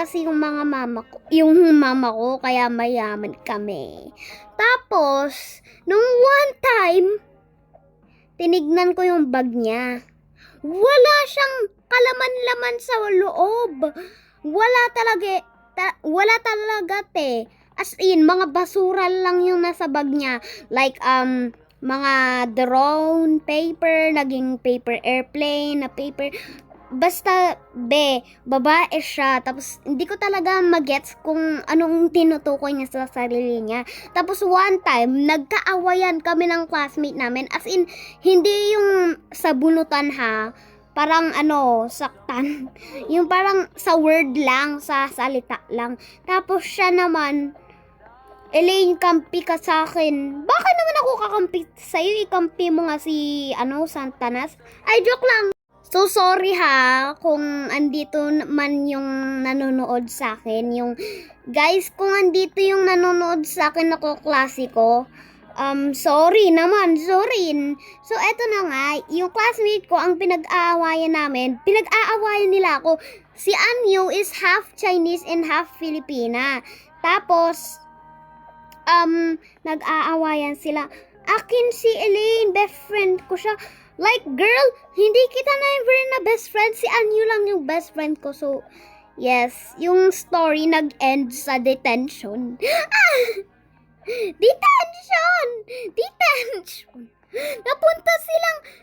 kasi yung mama ko, kaya mayaman kami. Tapos, nung one time, tinignan ko yung bag niya. Wala siyang kalaman-laman sa loob. Wala talaga, te. As in, mga basura lang yung nasa bag niya. Like, mga drone, paper, naging paper airplane, na paper. Basta, babae siya. Tapos, hindi ko talaga magets kung anong tinutukoy niya sa sarili niya. Tapos, one time, nagkaawayan kami ng classmate namin. As in, hindi yung sa bunutan ha. Parang saktan. Yung parang sa word lang, sa salita lang. Tapos, siya naman, Elaine, kampi ka sa akin. Bakit naman ako kakampi sa'yo? Ikampi mo nga si, Santanas? Ay, joke lang. So, sorry ha, kung andito man yung nanonood sa akin. Guys, kung andito yung nanonood sa akin ako klasiko, sorry naman, sorry. So, eto na nga, yung classmate ko, ang pinag-aawayan nila ako. Si Anyo is half Chinese and half Filipina. Tapos, nag-aawayan sila. Akin si Elaine, best friend ko siya. Like, girl, hindi kita never na best friend. Si Anyo lang yung best friend ko. So, yes, yung story nag-end sa detention. Detention!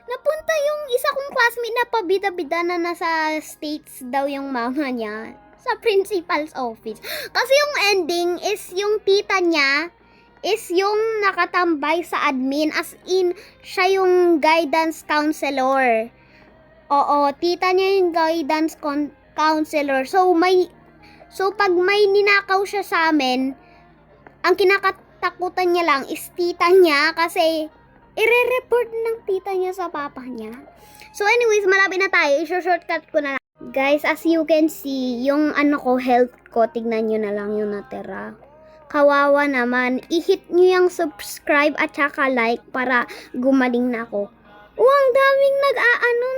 Napunta yung isa kong classmate na pabida-bida na nasa States daw yung mama niya. Sa principal's office. Kasi yung ending is yung tita niya is yung nakatambay sa admin, as in, siya yung guidance counselor. Oo, tita niya yung guidance counselor. So, pag may ninakaw siya sa amin, ang kinakatakutan niya lang is tita niya kasi ire-report ng tita niya sa papa niya. So, anyways, malapit na tayo. I-shortcut ko na lang. Guys, as you can see, yung health ko, tignan nyo na lang yung natira. Kawawa naman. I-hit nyo yung subscribe at saka like para gumaling na ako. Ang daming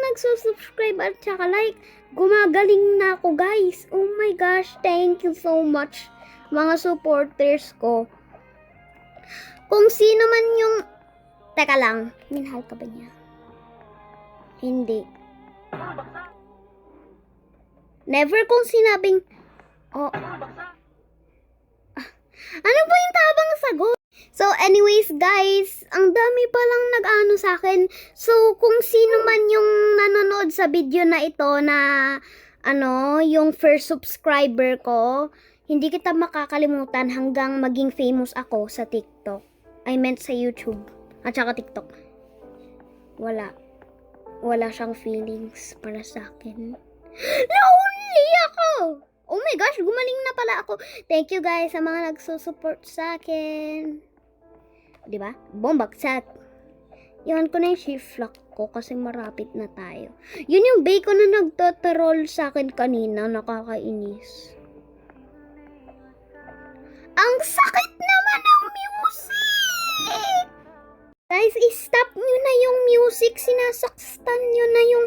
nagsusubscribe at saka like. Gumagaling na ako, guys. Oh my gosh, thank you so much, mga supporters ko. Kung sino man yung... Teka lang, minahal ka ba niya? Hindi. Never kong sinabing... Ano ba yung tabang sagot? So, anyways, guys, ang dami palang nag-ano sa akin. So, kung sino man yung nanonood sa video na ito na, yung first subscriber ko, hindi kita makakalimutan hanggang maging famous ako sa TikTok. I meant sa YouTube. At saka TikTok. Wala siyang feelings para sa akin. Lonely ako! Oh my gosh, gumaling na pala ako. Thank you guys sa mga nagsusupport sa akin. Diba? Bombagsak. Iwan ko na yung shift lock ko kasi marapit na tayo. Yun yung bacon na nagtotroll sa akin kanina. Nakakainis. Ang sakit naman ng music! Guys, i-stop nyo na yung music. Sinasaktan nyo na yung...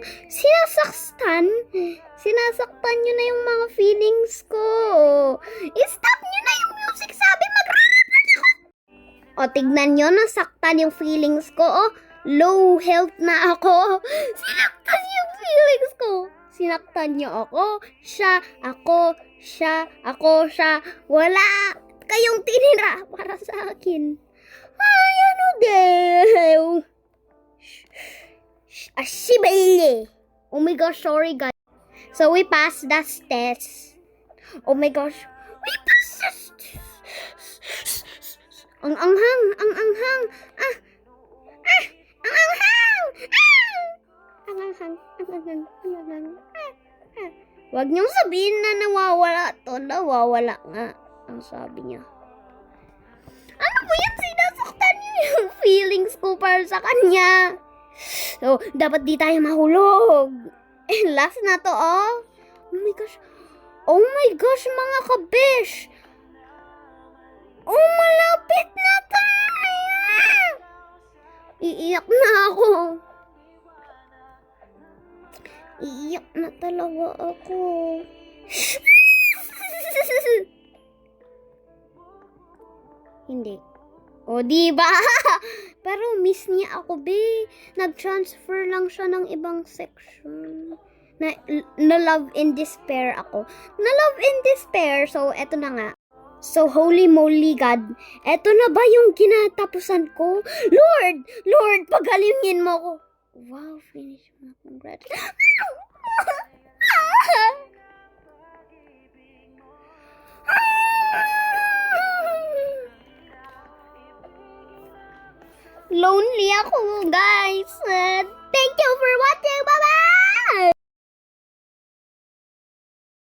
Sinasaktan nyo na yung mga feelings ko. I-stop nyo na yung music. Sabi, magre-report ako. O, tignan nyo, nasaktan yung feelings ko. O, low health na ako. Sinaktan yung feelings ko. Sinaktan nyo ako. Siya, ako, siya, ako, siya. Wala kayong tinira para sa akin. Ay, ano daw? Ashibali. Oh my gosh, sorry guys. So, we passed that test. Oh my gosh. We passed that test. Ang anghang. Ang anghang. Ang anghang. Ang anghang. Wag niyong sabihin na nawawala to. Nawawala nga. Ang sabi niya. Ano po yan? Sinasaktan niyo yung feelings ko para sa kanya. So, dapat di tayo mahulog. Last na to, oh. Oh my gosh. Oh my gosh, mga kabish. Oh, malapit na tayo. Iiyak na ako. Iiyak na talaga ako. Hindi. O, di ba? Pero miss niya ako, be. Nag-transfer lang siya ng ibang section. Na love in despair ako. Na love in despair. So, eto na nga. So, holy moly God. Eto na ba yung kinatapusan ko? Lord! Lord, pagalingin mo ko. Wow, finish mo. Congrats. Lonely ako, guys. Thank you for watching. Bye-bye!